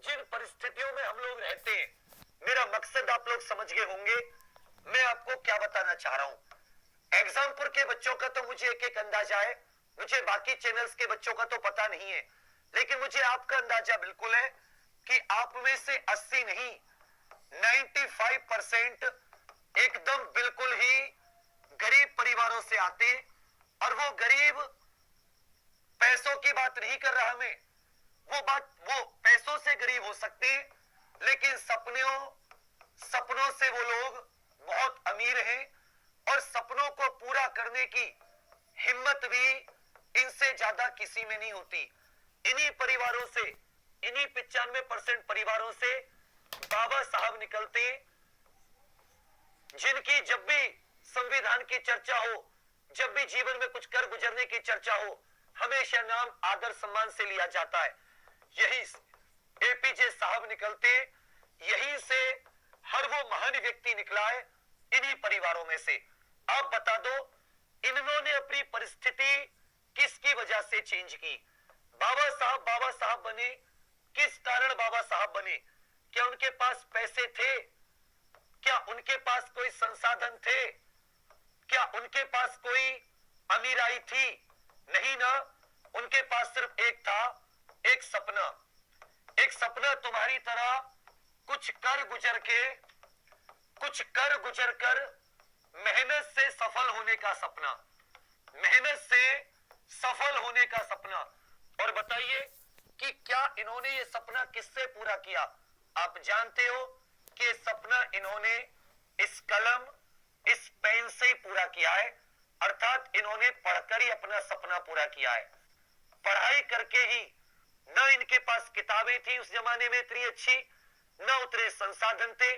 जिन परिस्थितियों में हम लोग रहते हैं, मेरा मकसद आप लोग समझ गए होंगे। मैं आपको क्या बताना चाह रहा हूं। एग्जामपुर के बच्चों का तो मुझे एक एक अंदाजा है, मुझे बाकी चैनल्स के बच्चों का तो पता नहीं है, लेकिन मुझे आपका अंदाजा बिल्कुल है कि आप में से 80 नहीं 95% एकदम बिल्कुल ही गरीब परिवारों से आते, और वो गरीब पैसों की बात नहीं कर रहा मैं, वो पैसों से गरीब हो सकते हैं, लेकिन सपनों से वो लोग बहुत अमीर हैं, और सपनों को पूरा करने की हिम्मत भी इनसे ज्यादा किसी में नहीं होती। इन्हीं परिवारों से, इन्हीं 95% परिवारों से बाबा साहब निकलते, जिनकी जब भी संविधान की चर्चा हो, जब भी जीवन में कुछ कर गुजरने की चर्चा हो, हमेशा नाम आदर सम्मान से लिया जाता है। यही एपीजे साहब निकलते, यहीं से हर वो महान व्यक्ति निकला है, इन्हीं परिवारों में से। आप बता दो, इन्होंने अपनी परिस्थिति किसकी वजह से चेंज की? बाबा साहब बने, किस कारण बाबा साहब बने? क्या उनके पास पैसे थे? क्या उनके पास कोई संसाधन थे? क्या उनके पास कोई अमीराई थी? नहीं ना, उनके पास सिर्फ एक था, एक सपना। एक सपना तुम्हारी तरह कुछ कर गुजर कर मेहनत से सफल होने का सपना, मेहनत से सफल होने का सपना। और बताइए कि क्या इन्होंने ये सपना किससे पूरा किया? आप जानते हो कि ये सपना इन्होंने इस कलम, इस पेन से ही पूरा किया है, अर्थात इन्होंने पढ़कर ही अपना सपना पूरा किया है। पढ़ाई करके ही, न इनके पास किताबें थी उस जमाने में इतनी अच्छी, न उतने संसाधन थे,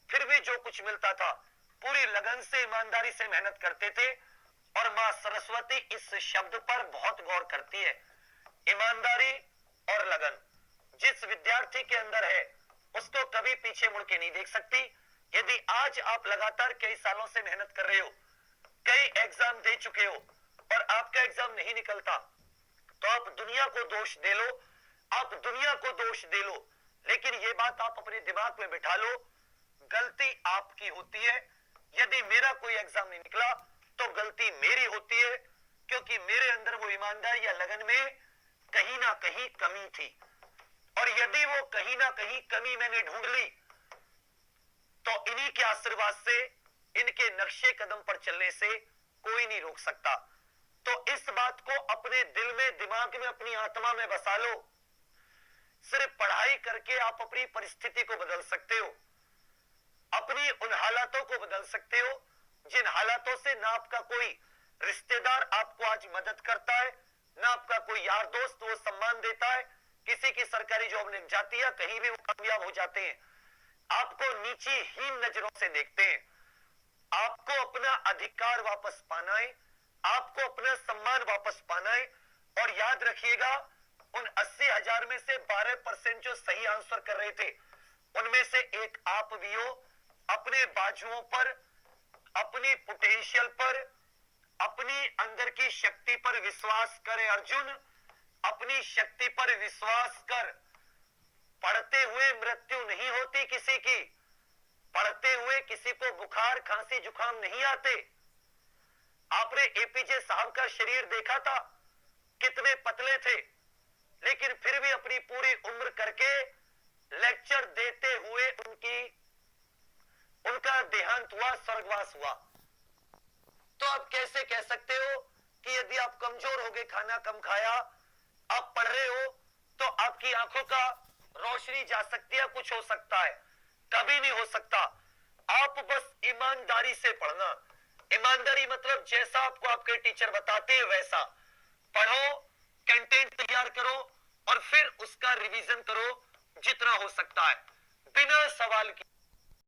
फिर भी जो कुछ मिलता था पूरी लगन से, ईमानदारी से मेहनत करते थे। और मां सरस्वती इस शब्द पर बहुत गौर करती है। ईमानदारी और लगन जिस विद्यार्थी के अंदर है, उसको कभी पीछे मुड़ के नहीं देख सकती। यदि आज आप लगातार कई सालों से मेहनत कर रहे हो, कई एग्जाम दे चुके हो, और आपका एग्जाम नहीं निकलता, तो आप दुनिया को दोष दे लो, आप दुनिया को दोष दे लो, लेकिन ये बात आप अपने दिमाग में बिठा लो, गलती आपकी होती है। यदि मेरा कोई एग्जाम नहीं निकला तो गलती मेरी होती है, क्योंकि मेरे अंदर वो ईमानदारी या लगन में कहीं ना कहीं कमी थी। और यदि वो कहीं ना कहीं कमी मैंने ढूंढ ली, तो इन्हीं के आशीर्वाद से, इनके नक्शे कदम पर चलने से कोई नहीं रोक सकता। तो इस बात को अपने दिल में, दिमाग में, अपनी आत्मा में बसा लो। सिर्फ पढ़ाई करके आप अपनी परिस्थिति को बदल सकते हो, अपनी उन हालातों को बदल सकते हो जिन हालातों से ना आपका कोई रिश्तेदार आपको आज मदद करता है, ना आपका कोई यार दोस्त वो सम्मान देता है, किसी की सरकारी जॉब लग जाती है, कहीं भी वो कामयाब हो जाते हैं, आपको नीची हीन नजरों से देखते हैं। आपको अपना अधिकार वापस पाना है, आपको अपना सम्मान वापस पाना है। और याद रखिएगा, उन 80,000 में से 12% जो सही आंसर कर रहे थे, उनमें से एक आप भी हो। अपने बाजुओं पर, अपनी पोटेंशियल पर, अपनी अंदर की शक्ति पर विश्वास करें अर्जुन, अपनी शक्ति पर विश्वास कर। पढ़ते हुए मृत्यु नहीं होती किसी की, पढ़ते हुए किसी को बुखार, खांसी, जुकाम नहीं आते। आपने एपीजे साहब का शरीर देखा था, कितने पतले थे, लेकिन फिर भी अपनी पूरी उम्र करके लेक्चर देते हुए उनका देहांत हुआ, स्वर्गवास हुआ। तो आप कैसे कह सकते हो कि यदि आप कमजोर हो गए, खाना कम खाया, आप पढ़ रहे हो, तो आपकी आंखों का रोशनी जा सकती है, कुछ हो सकता है? कभी नहीं हो सकता। आप बस ईमानदारी से पढ़ना। ईमानदारी मतलब जैसा आपको आपके टीचर बताते हैं वैसा पढ़ो, कंटेंट तैयार करो, और फिर उसका रिवीजन करो जितना हो सकता है, बिना सवाल के।